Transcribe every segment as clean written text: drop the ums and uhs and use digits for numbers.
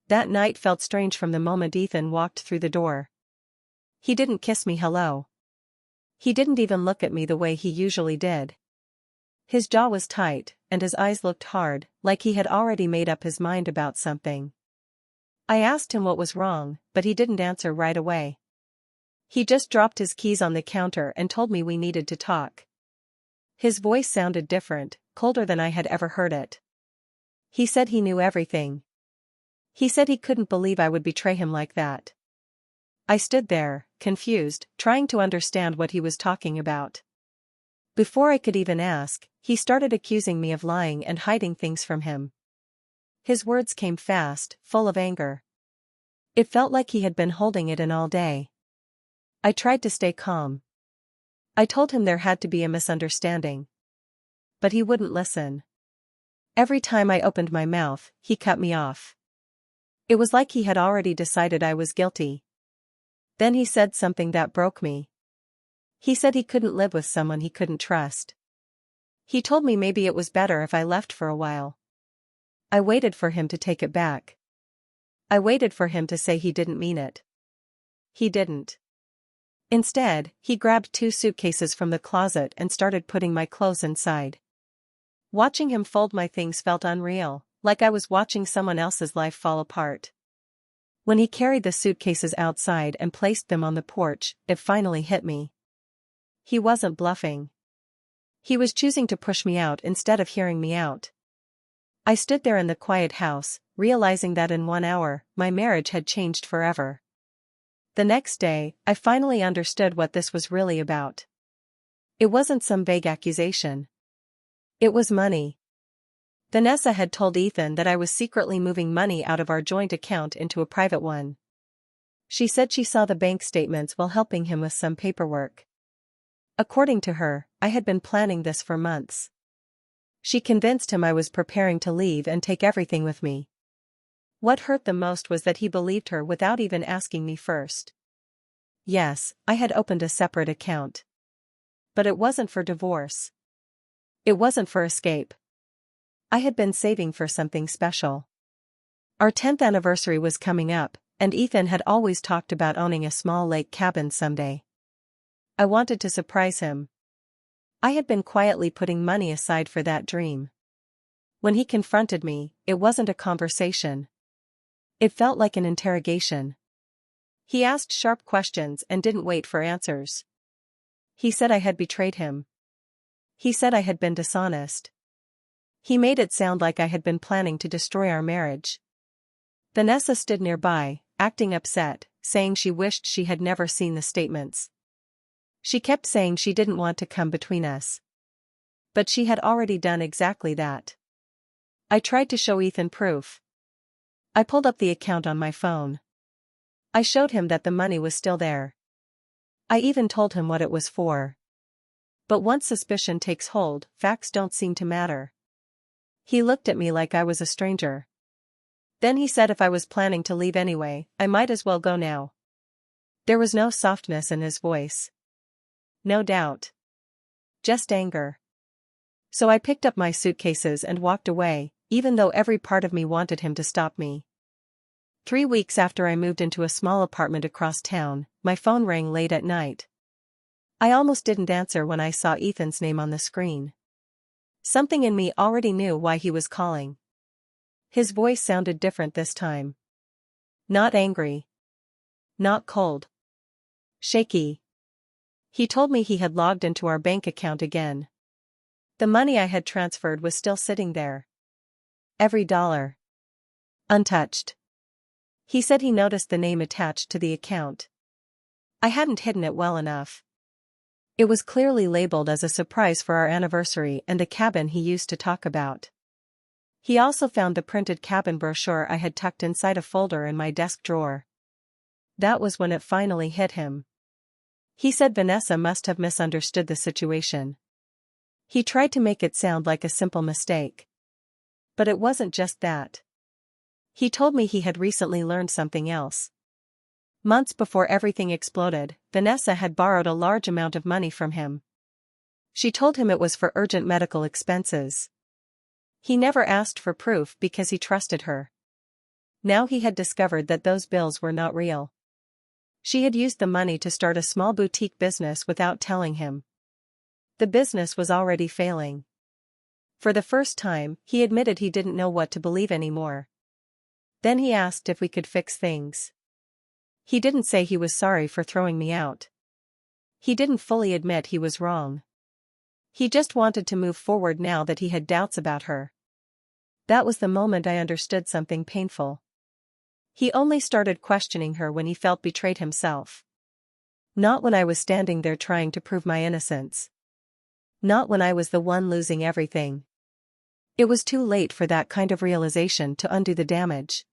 That night felt strange from the moment Ethan walked through the door. He didn't kiss me hello. He didn't even look at me the way he usually did. His jaw was tight, and his eyes looked hard, like he had already made up his mind about something. I asked him what was wrong, but he didn't answer right away. He just dropped his keys on the counter and told me we needed to talk. His voice sounded different, colder than I had ever heard it. He said he knew everything. He said he couldn't believe I would betray him like that. I stood there, confused, trying to understand what he was talking about. Before I could even ask, he started accusing me of lying and hiding things from him. His words came fast, full of anger. It felt like he had been holding it in all day. I tried to stay calm. I told him there had to be a misunderstanding. But he wouldn't listen. Every time I opened my mouth, he cut me off. It was like he had already decided I was guilty. Then he said something that broke me. He said he couldn't live with someone he couldn't trust. He told me maybe it was better if I left for a while. I waited for him to take it back. I waited for him to say he didn't mean it. He didn't. Instead, he grabbed 2 suitcases from the closet and started putting my clothes inside. Watching him fold my things felt unreal, like I was watching someone else's life fall apart. When he carried the suitcases outside and placed them on the porch, it finally hit me. He wasn't bluffing. He was choosing to push me out instead of hearing me out. I stood there in the quiet house, realizing that in 1 hour, my marriage had changed forever. The next day, I finally understood what this was really about. It wasn't some vague accusation. It was money. Vanessa had told Ethan that I was secretly moving money out of our joint account into a private one. She said she saw the bank statements while helping him with some paperwork. According to her, I had been planning this for months. She convinced him I was preparing to leave and take everything with me. What hurt the most was that he believed her without even asking me first. Yes, I had opened a separate account. But it wasn't for divorce. It wasn't for escape. I had been saving for something special. Our 10th anniversary was coming up, and Ethan had always talked about owning a small lake cabin someday. I wanted to surprise him. I had been quietly putting money aside for that dream. When he confronted me, it wasn't a conversation. It felt like an interrogation. He asked sharp questions and didn't wait for answers. He said I had betrayed him. He said I had been dishonest. He made it sound like I had been planning to destroy our marriage. Vanessa stood nearby, acting upset, saying she wished she had never seen the statements. She kept saying she didn't want to come between us. But she had already done exactly that. I tried to show Ethan proof. I pulled up the account on my phone. I showed him that the money was still there. I even told him what it was for. But once suspicion takes hold, facts don't seem to matter. He looked at me like I was a stranger. Then he said if I was planning to leave anyway, I might as well go now. There was no softness in his voice. No doubt. Just anger. So I picked up my suitcases and walked away, even though every part of me wanted him to stop me. 3 weeks after I moved into a small apartment across town, my phone rang late at night. I almost didn't answer when I saw Ethan's name on the screen. Something in me already knew why he was calling. His voice sounded different this time. Not angry. Not cold. Shaky. He told me he had logged into our bank account again. The money I had transferred was still sitting there. Every dollar. Untouched. He said he noticed the name attached to the account. I hadn't hidden it well enough. It was clearly labeled as a surprise for our anniversary and the cabin he used to talk about. He also found the printed cabin brochure I had tucked inside a folder in my desk drawer. That was when it finally hit him. He said Vanessa must have misunderstood the situation. He tried to make it sound like a simple mistake. But it wasn't just that. He told me he had recently learned something else. Months before everything exploded, Vanessa had borrowed a large amount of money from him. She told him it was for urgent medical expenses. He never asked for proof because he trusted her. Now he had discovered that those bills were not real. She had used the money to start a small boutique business without telling him. The business was already failing. For the first time, he admitted he didn't know what to believe anymore. Then he asked if we could fix things. He didn't say he was sorry for throwing me out. He didn't fully admit he was wrong. He just wanted to move forward now that he had doubts about her. That was the moment I understood something painful. He only started questioning her when he felt betrayed himself. Not when I was standing there trying to prove my innocence. Not when I was the one losing everything. It was too late for that kind of realization to undo the damage.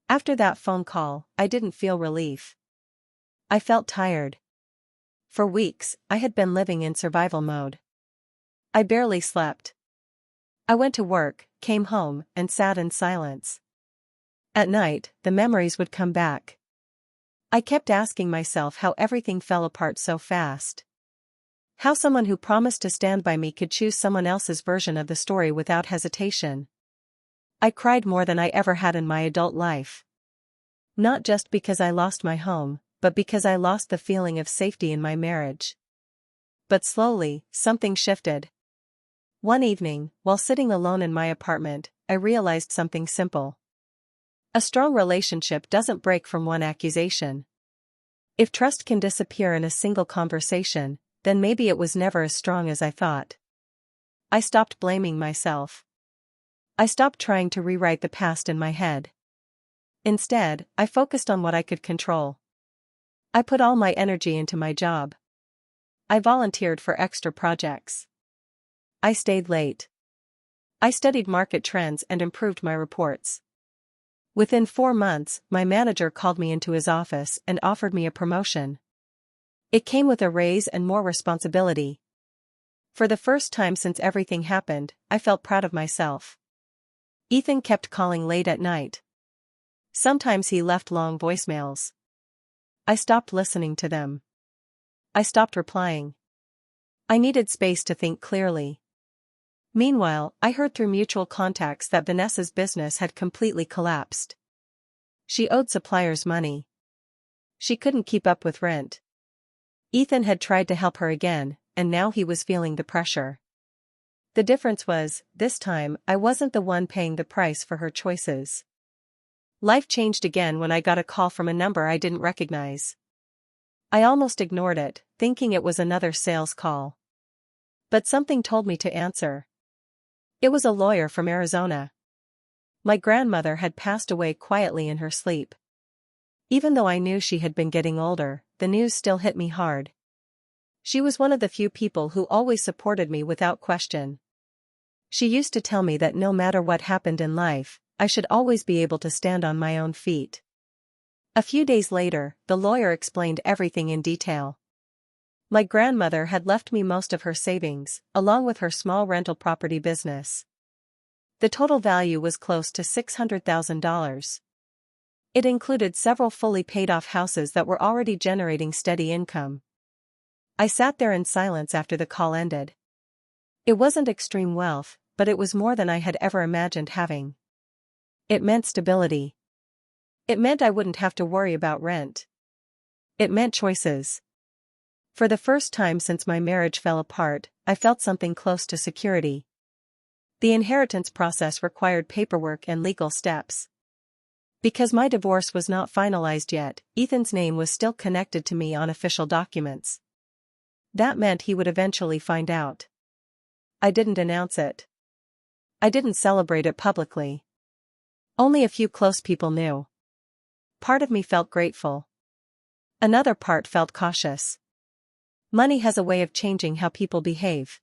After that phone call, I didn't feel relief. I felt tired. For weeks, I had been living in survival mode. I barely slept. I went to work, came home, and sat in silence. At night, the memories would come back. I kept asking myself how everything fell apart so fast. How someone who promised to stand by me could choose someone else's version of the story without hesitation. I cried more than I ever had in my adult life. Not just because I lost my home, but because I lost the feeling of safety in my marriage. But slowly, something shifted. One evening, while sitting alone in my apartment, I realized something simple. A strong relationship doesn't break from one accusation. If trust can disappear in a single conversation, then maybe it was never as strong as I thought. I stopped blaming myself. I stopped trying to rewrite the past in my head. Instead, I focused on what I could control. I put all my energy into my job. I volunteered for extra projects. I stayed late. I studied market trends and improved my reports. Within 4 months, my manager called me into his office and offered me a promotion. It came with a raise and more responsibility. For the first time since everything happened, I felt proud of myself. Ethan kept calling late at night. Sometimes he left long voicemails. I stopped listening to them. I stopped replying. I needed space to think clearly. Meanwhile, I heard through mutual contacts that Vanessa's business had completely collapsed. She owed suppliers money. She couldn't keep up with rent. Ethan had tried to help her again, and now he was feeling the pressure. The difference was, this time, I wasn't the one paying the price for her choices. Life changed again when I got a call from a number I didn't recognize. I almost ignored it, thinking it was another sales call. But something told me to answer. It was a lawyer from Arizona. My grandmother had passed away quietly in her sleep. Even though I knew she had been getting older, the news still hit me hard. She was one of the few people who always supported me without question. She used to tell me that no matter what happened in life, I should always be able to stand on my own feet. A few days later, the lawyer explained everything in detail. My grandmother had left me most of her savings, along with her small rental property business. The total value was close to $600,000. It included several fully paid-off houses that were already generating steady income. I sat there in silence after the call ended. It wasn't extreme wealth, but it was more than I had ever imagined having. It meant stability. It meant I wouldn't have to worry about rent. It meant choices. For the first time since my marriage fell apart, I felt something close to security. The inheritance process required paperwork and legal steps. Because my divorce was not finalized yet, Ethan's name was still connected to me on official documents. That meant he would eventually find out. I didn't announce it. I didn't celebrate it publicly. Only a few close people knew. Part of me felt grateful. Another part felt cautious. Money has a way of changing how people behave.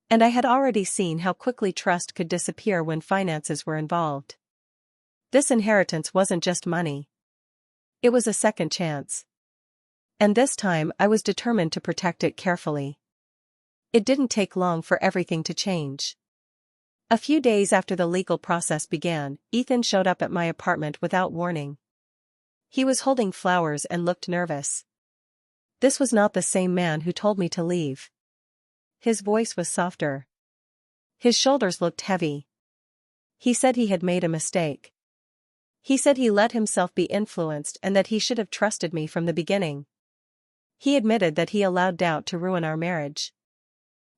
And I had already seen how quickly trust could disappear when finances were involved. This inheritance wasn't just money. It was a second chance. And this time I was determined to protect it carefully. It didn't take long for everything to change. A few days after the legal process began, Ethan showed up at my apartment without warning. He was holding flowers and looked nervous. This was not the same man who told me to leave. His voice was softer. His shoulders looked heavy. He said he had made a mistake. He said he let himself be influenced and that he should have trusted me from the beginning. He admitted that he allowed doubt to ruin our marriage.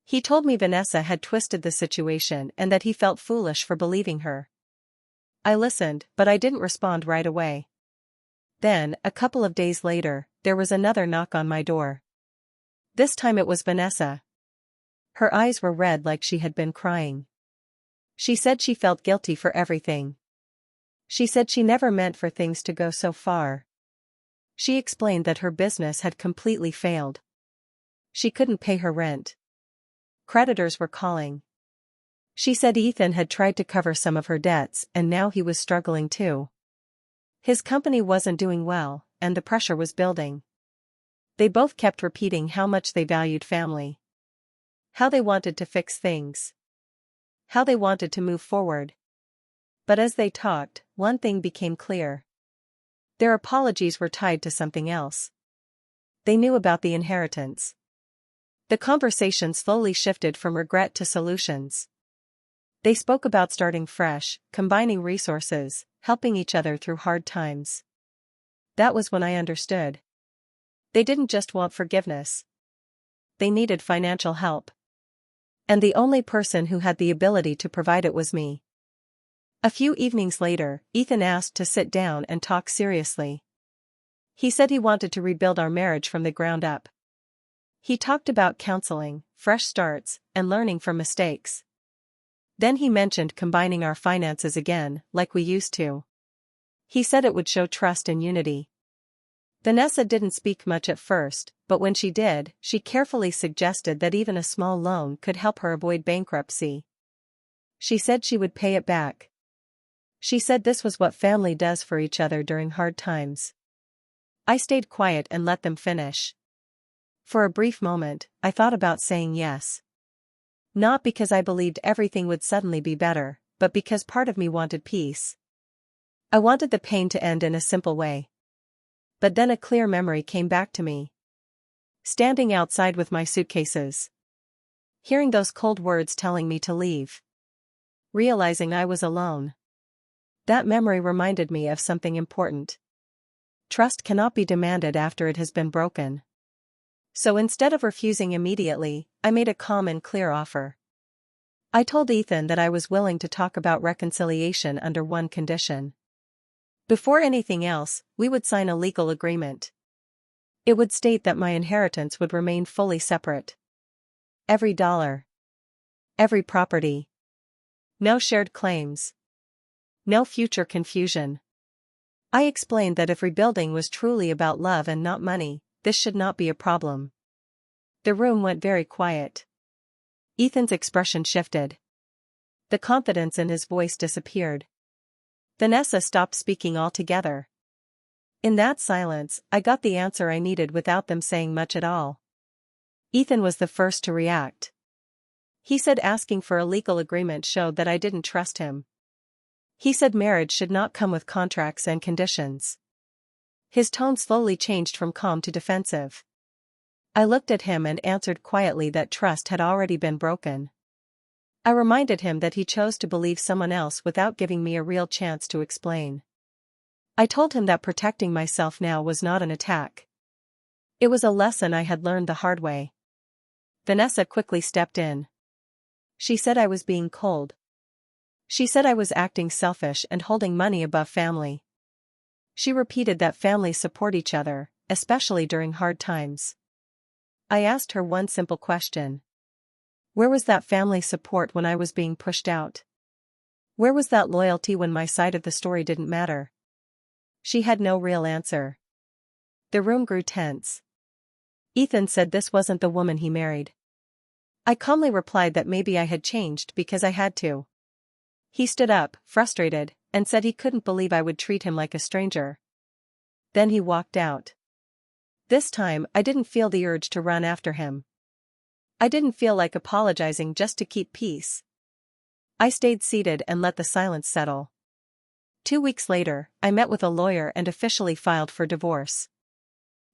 He told me Vanessa had twisted the situation and that he felt foolish for believing her. I listened, but I didn't respond right away. Then, a couple of days later, there was another knock on my door. This time it was Vanessa. Her eyes were red like she had been crying. She said she felt guilty for everything. She said she never meant for things to go so far. She explained that her business had completely failed. She couldn't pay her rent. Creditors were calling. She said Ethan had tried to cover some of her debts and now he was struggling too. His company wasn't doing well, and the pressure was building. They both kept repeating how much they valued family. How they wanted to fix things. How they wanted to move forward. But as they talked, one thing became clear. Their apologies were tied to something else. They knew about the inheritance. The conversation slowly shifted from regret to solutions. They spoke about starting fresh, combining resources, helping each other through hard times. That was when I understood. They didn't just want forgiveness. They needed financial help. And the only person who had the ability to provide it was me. A few evenings later, Ethan asked to sit down and talk seriously. He said he wanted to rebuild our marriage from the ground up. He talked about counseling, fresh starts, and learning from mistakes. Then he mentioned combining our finances again, like we used to. He said it would show trust and unity. Vanessa didn't speak much at first, but when she did, she carefully suggested that even a small loan could help her avoid bankruptcy. She said she would pay it back. She said this was what family does for each other during hard times. I stayed quiet and let them finish. For a brief moment, I thought about saying yes. Not because I believed everything would suddenly be better, but because part of me wanted peace. I wanted the pain to end in a simple way. But then a clear memory came back to me. Standing outside with my suitcases. Hearing those cold words telling me to leave. Realizing I was alone. That memory reminded me of something important. Trust cannot be demanded after it has been broken. So instead of refusing immediately, I made a calm and clear offer. I told Ethan that I was willing to talk about reconciliation under one condition. Before anything else, we would sign a legal agreement. It would state that my inheritance would remain fully separate. Every dollar. Every property. No shared claims. No future confusion. I explained that if rebuilding was truly about love and not money, this should not be a problem. The room went very quiet. Ethan's expression shifted. The confidence in his voice disappeared. Vanessa stopped speaking altogether. In that silence, I got the answer I needed without them saying much at all. Ethan was the first to react. He said asking for a legal agreement showed that I didn't trust him. He said marriage should not come with contracts and conditions. His tone slowly changed from calm to defensive. I looked at him and answered quietly that trust had already been broken. I reminded him that he chose to believe someone else without giving me a real chance to explain. I told him that protecting myself now was not an attack. It was a lesson I had learned the hard way. Vanessa quickly stepped in. She said I was being cold. She said I was acting selfish and holding money above family. She repeated that families support each other, especially during hard times. I asked her one simple question. Where was that family support when I was being pushed out? Where was that loyalty when my side of the story didn't matter? She had no real answer. The room grew tense. Ethan said this wasn't the woman he married. I calmly replied that maybe I had changed because I had to. He stood up, frustrated, and said he couldn't believe I would treat him like a stranger. Then he walked out. This time, I didn't feel the urge to run after him. I didn't feel like apologizing just to keep peace. I stayed seated and let the silence settle. 2 weeks later, I met with a lawyer and officially filed for divorce.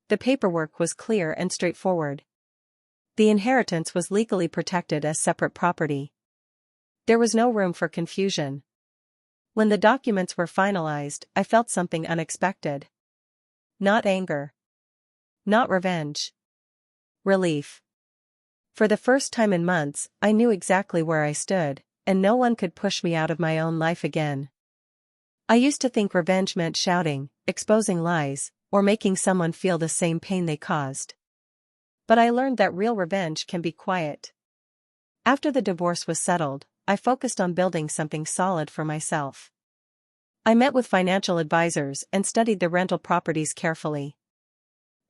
The paperwork was clear and straightforward. The inheritance was legally protected as separate property. There was no room for confusion. When the documents were finalized, I felt something unexpected. Not anger. Not revenge. Relief. For the first time in months, I knew exactly where I stood, and no one could push me out of my own life again. I used to think revenge meant shouting, exposing lies, or making someone feel the same pain they caused. But I learned that real revenge can be quiet. After the divorce was settled, I focused on building something solid for myself. I met with financial advisors and studied the rental properties carefully.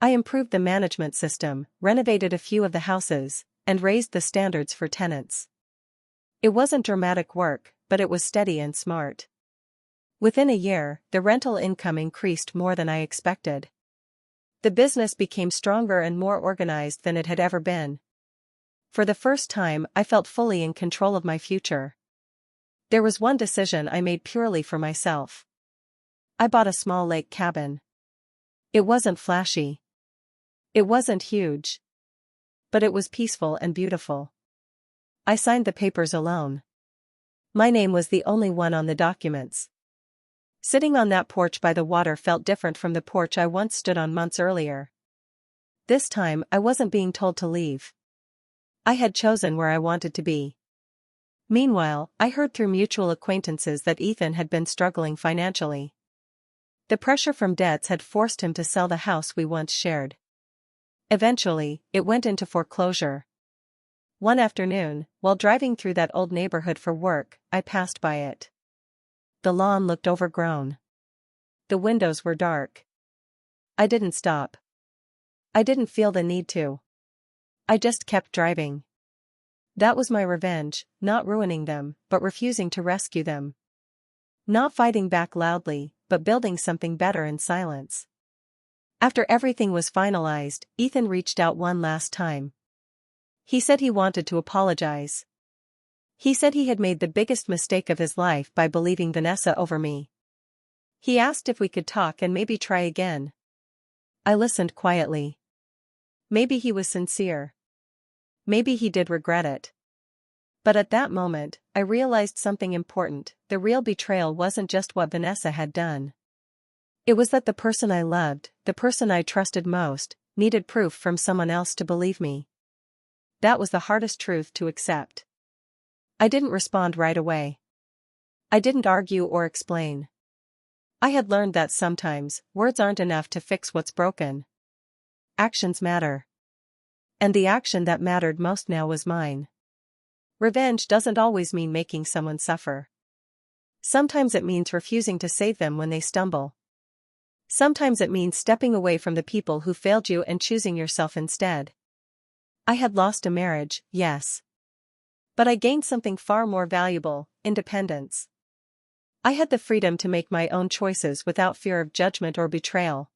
I improved the management system, renovated a few of the houses, and raised the standards for tenants. It wasn't dramatic work, but it was steady and smart. Within a year, the rental income increased more than I expected. The business became stronger and more organized than it had ever been. For the first time, I felt fully in control of my future. There was one decision I made purely for myself. I bought a small lake cabin. It wasn't flashy. It wasn't huge. But it was peaceful and beautiful. I signed the papers alone. My name was the only one on the documents. Sitting on that porch by the water felt different from the porch I once stood on months earlier. This time, I wasn't being told to leave. I had chosen where I wanted to be. Meanwhile, I heard through mutual acquaintances that Ethan had been struggling financially. The pressure from debts had forced him to sell the house we once shared. Eventually, it went into foreclosure. One afternoon, while driving through that old neighborhood for work, I passed by it. The lawn looked overgrown. The windows were dark. I didn't stop. I didn't feel the need to. I just kept driving. That was my revenge, not ruining them, but refusing to rescue them. Not fighting back loudly, but building something better in silence. After everything was finalized, Ethan reached out one last time. He said he wanted to apologize. He said he had made the biggest mistake of his life by believing Vanessa over me. He asked if we could talk and maybe try again. I listened quietly. Maybe he was sincere. Maybe he did regret it. But at that moment, I realized something important. The real betrayal wasn't just what Vanessa had done. It was that the person I loved, the person I trusted most, needed proof from someone else to believe me. That was the hardest truth to accept. I didn't respond right away. I didn't argue or explain. I had learned that sometimes, words aren't enough to fix what's broken. Actions matter. And the action that mattered most now was mine. Revenge doesn't always mean making someone suffer. Sometimes it means refusing to save them when they stumble. Sometimes it means stepping away from the people who failed you and choosing yourself instead. I had lost a marriage, yes. But I gained something far more valuable: independence. I had the freedom to make my own choices without fear of judgment or betrayal.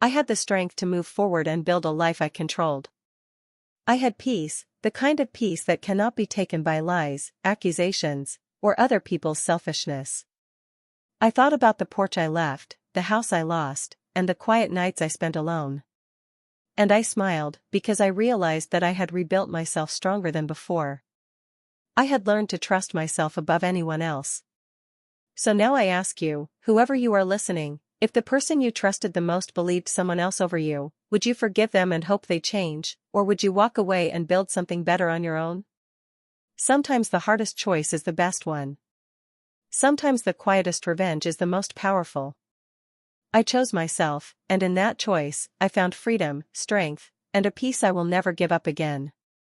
I had the strength to move forward and build a life I controlled. I had peace, the kind of peace that cannot be taken by lies, accusations, or other people's selfishness. I thought about the porch I left, the house I lost, and the quiet nights I spent alone. And I smiled, because I realized that I had rebuilt myself stronger than before. I had learned to trust myself above anyone else. So now I ask you, whoever you are listening, if the person you trusted the most believed someone else over you, would you forgive them and hope they change, or would you walk away and build something better on your own? Sometimes the hardest choice is the best one. Sometimes the quietest revenge is the most powerful. I chose myself, and in that choice, I found freedom, strength, and a peace I will never give up again.